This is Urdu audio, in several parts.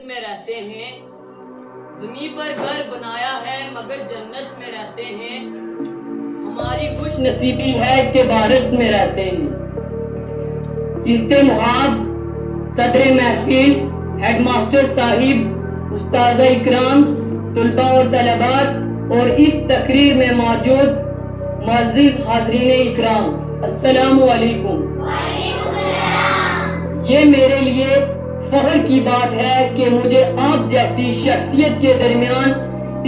میں رہتے ہیں، زمین پر گھر بنایا ہے مگر جنت میں رہتے ہیں، ہماری خوش نصیبی ہے کہ بھارت میں رہتے ہیں۔ استمہاد صدر محفل، ہیڈ ماسٹر صاحب، استاذہ اکرام، طلباء و طالبات اور اس تقریر میں موجود معزز حاضرین اکرام، السلام علیکم۔ یہ میرے لیے فخر کی بات ہے کہ مجھے آپ جیسی شخصیت کے درمیان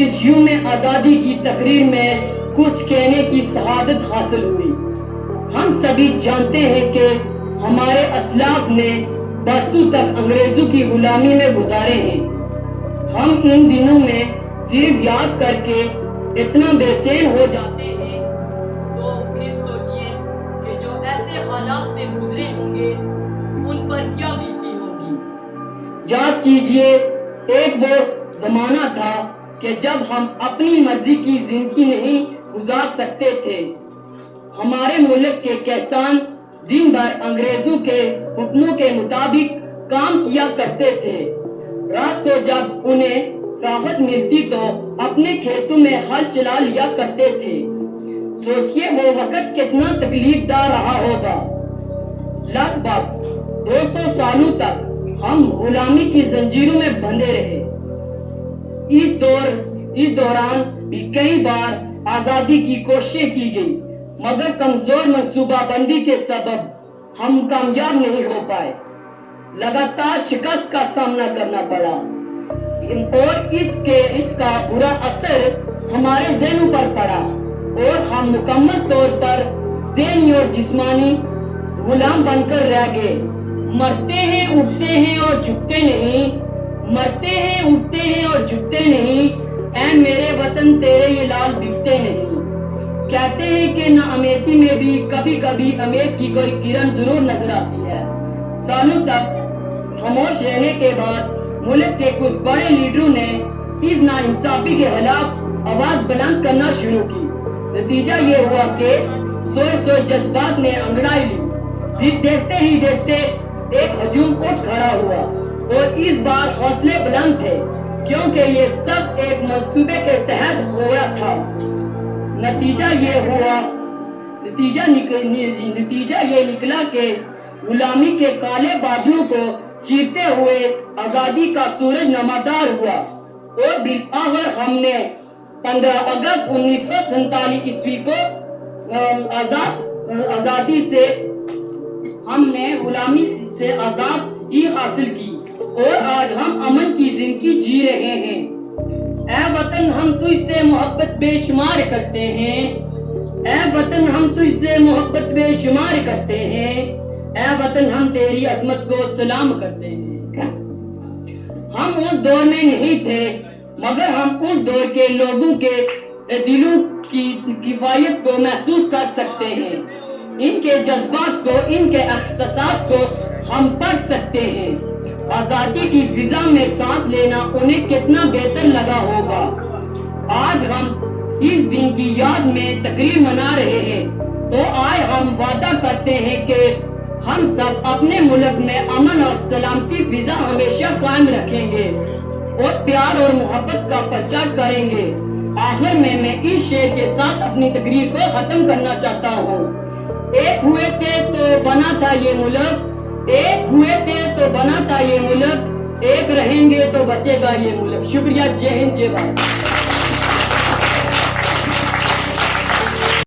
اس یوم آزادی کی تقریر میں کچھ کہنے کی سعادت حاصل ہوئی۔ ہم سبھی جانتے ہیں کہ ہمارے اسلاف نے برسوں تک انگریزوں کی غلامی میں گزارے ہیں۔ ہم ان دنوں میں صرف یاد کر کے اتنا بے چین ہو جاتے ہیں، تو پھر سوچئے کہ جو ایسے حالات سے گزرے ہوں گے ان پر کیا بیتی ہوگی۔ یاد کیجئے ایک وہ زمانہ تھا کہ جب ہم اپنی مرضی کی زندگی نہیں گزار سکتے تھے۔ ہمارے ملک کے کسان دن بھر انگریزوں کے حکموں کے مطابق کام کیا کرتے تھے۔ رات کو جب انہیں راحت ملتی تو اپنے کھیتوں میں ہل چلا لیا کرتے تھے۔ سوچئے وہ وقت کتنا تکلیف دہ رہا ہوگا۔ لگ بھگ 200 سالوں تک ہم غلامی کی زنجیروں میں بندھے رہے۔ اس دوران بھی کئی بار آزادی کی کوششیں کی گئی، مگر کمزور منصوبہ بندی کے سبب ہم کامیاب نہیں ہو پائے۔ لگاتار شکست کا سامنا کرنا پڑا اور اس کا برا اثر ہمارے ذہنوں پر پڑا اور ہم مکمل طور پر ذہنی اور جسمانی غلام بن کر رہ گئے۔ مرتے ہیں اٹھتے ہیں اور جھکتے نہیں، مرتے ہیں اٹھتے ہیں اور جھکتے نہیں، اے میرے وطن تیرے یہ لال بکتے نہیں۔ کہتے ہیں کہ ناامیدی میں بھی کبھی کبھی امید کی کوئی کرن ضرور نظر آتی ہے۔ سالوں تک خاموش رہنے کے بعد ملک کے کچھ بڑے لیڈروں نے اس ناانصافی کے خلاف آواز بلند کرنا شروع کی۔ نتیجہ یہ ہوا کہ سوئے جذبات نے انگڑائی لی۔ پھر دیکھتے ہی دیکھتے ایک ہجوم اٹھ کھڑا ہوا اور اس بار حوصلے بلند تھے کیونکہ یہ سب ایک منصوبے کے تحت ہوا تھا۔ نتیجہ یہ نکلا کہ غلامی کے کالے بادلوں کو چیرتے ہوئے آزادی کا سورج نمودار ہوا اور بالآخر ہم نے 15 اگست 1947 عیسوی کو آزادی سے ہم نے غلامی سے آزادی حاصل کی اور آج ہم امن کی زندگی جی رہے ہیں۔ اے وطن ہم تجھ سے محبت بے شمار کرتے ہیں، اے وطن ہم تجھ سے محبت بے شمار کرتے ہیں، اے وطن ہم تیری عظمت کو سلام کرتے ہیں۔ ہم اس دور میں نہیں تھے مگر ہم اس دور کے لوگوں کے دلوں کی کفایت کو محسوس کر سکتے ہیں، ان کے جذبات کو، ان کے احساسات کو ہم پڑھ سکتے ہیں۔ آزادی کی فضا میں سانس لینا انہیں کتنا بہتر لگا ہوگا۔ آج ہم اس دن کی یاد میں تقریر منا رہے ہیں تو آج ہم وعدہ کرتے ہیں کہ ہم سب اپنے ملک میں امن اور سلامتی فضا ہمیشہ قائم رکھیں گے اور پیار اور محبت کا پرچار کریں گے۔ آخر میں اس شعر کے ساتھ اپنی تقریر کو ختم کرنا چاہتا ہوں۔ ایک ہوئے تھے تو بنا تھا یہ ملک، ایک ہوئے تھے تو بنا تھا یہ ملک، ایک رہیں گے تو بچے گا یہ ملک۔ شکریہ، جے ہند، جے بھارت۔